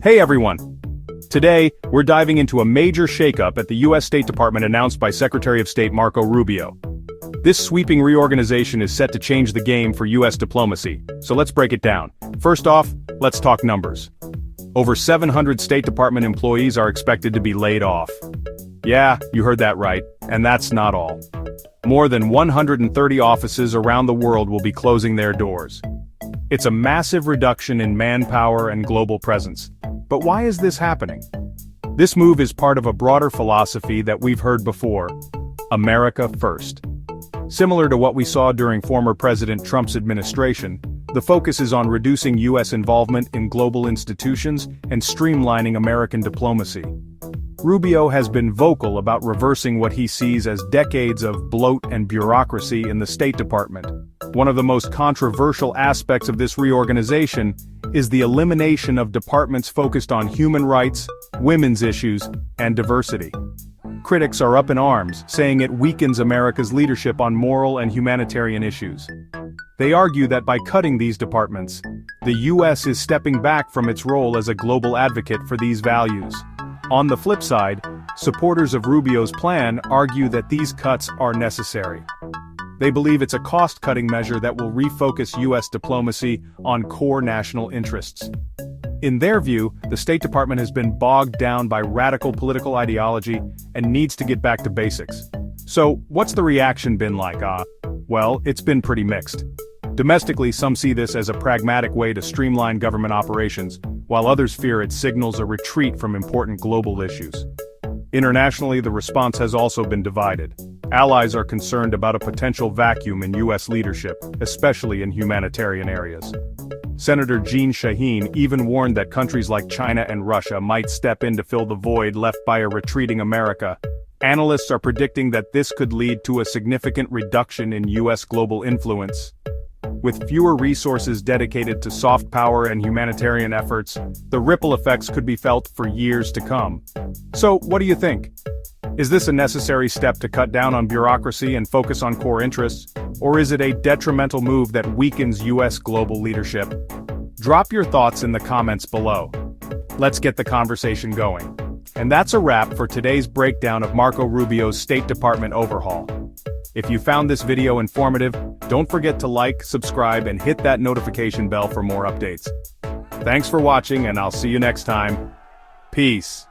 Hey everyone! Today, we're diving into a major shakeup at the U.S. State Department announced by Secretary of State Marco Rubio. This sweeping reorganization is set to change the game for U.S. diplomacy, so let's break it down. First off, let's talk numbers. Over 700 State Department employees are expected to be laid off. Yeah, you heard that right, and that's not all. More than 130 offices around the world will be closing their doors. It's a massive reduction in manpower and global presence. But why is this happening? This move is part of a broader philosophy that we've heard before: America first. Similar to what we saw during former President Trump's administration, the focus is on reducing U.S. involvement in global institutions and streamlining American diplomacy. Rubio has been vocal about reversing what he sees as decades of bloat and bureaucracy in the State Department. One of the most controversial aspects of this reorganization is the elimination of departments focused on human rights, women's issues, and diversity. Critics are up in arms, saying it weakens America's leadership on moral and humanitarian issues. They argue that by cutting these departments, the U.S. is stepping back from its role as a global advocate for these values. On the flip side, supporters of Rubio's plan argue that these cuts are necessary. They believe it's a cost-cutting measure that will refocus U.S. diplomacy on core national interests. In their view, the State Department has been bogged down by radical political ideology and needs to get back to basics. So, what's the reaction been like? Well, it's been pretty mixed. Domestically, some see this as a pragmatic way to streamline government operations, while others fear it signals a retreat from important global issues. Internationally, the response has also been divided. Allies are concerned about a potential vacuum in U.S. leadership, especially in humanitarian areas. Senator Jeanne Shaheen even warned that countries like China and Russia might step in to fill the void left by a retreating America. Analysts are predicting that this could lead to a significant reduction in U.S. global influence. With fewer resources dedicated to soft power and humanitarian efforts, the ripple effects could be felt for years to come. So, what do you think? Is this a necessary step to cut down on bureaucracy and focus on core interests, or is it a detrimental move that weakens U.S. global leadership? Drop your thoughts in the comments below. Let's get the conversation going. And that's a wrap for today's breakdown of Marco Rubio's State Department overhaul. If you found this video informative, don't forget to like, subscribe, and hit that notification bell for more updates. Thanks for watching, and I'll see you next time. Peace.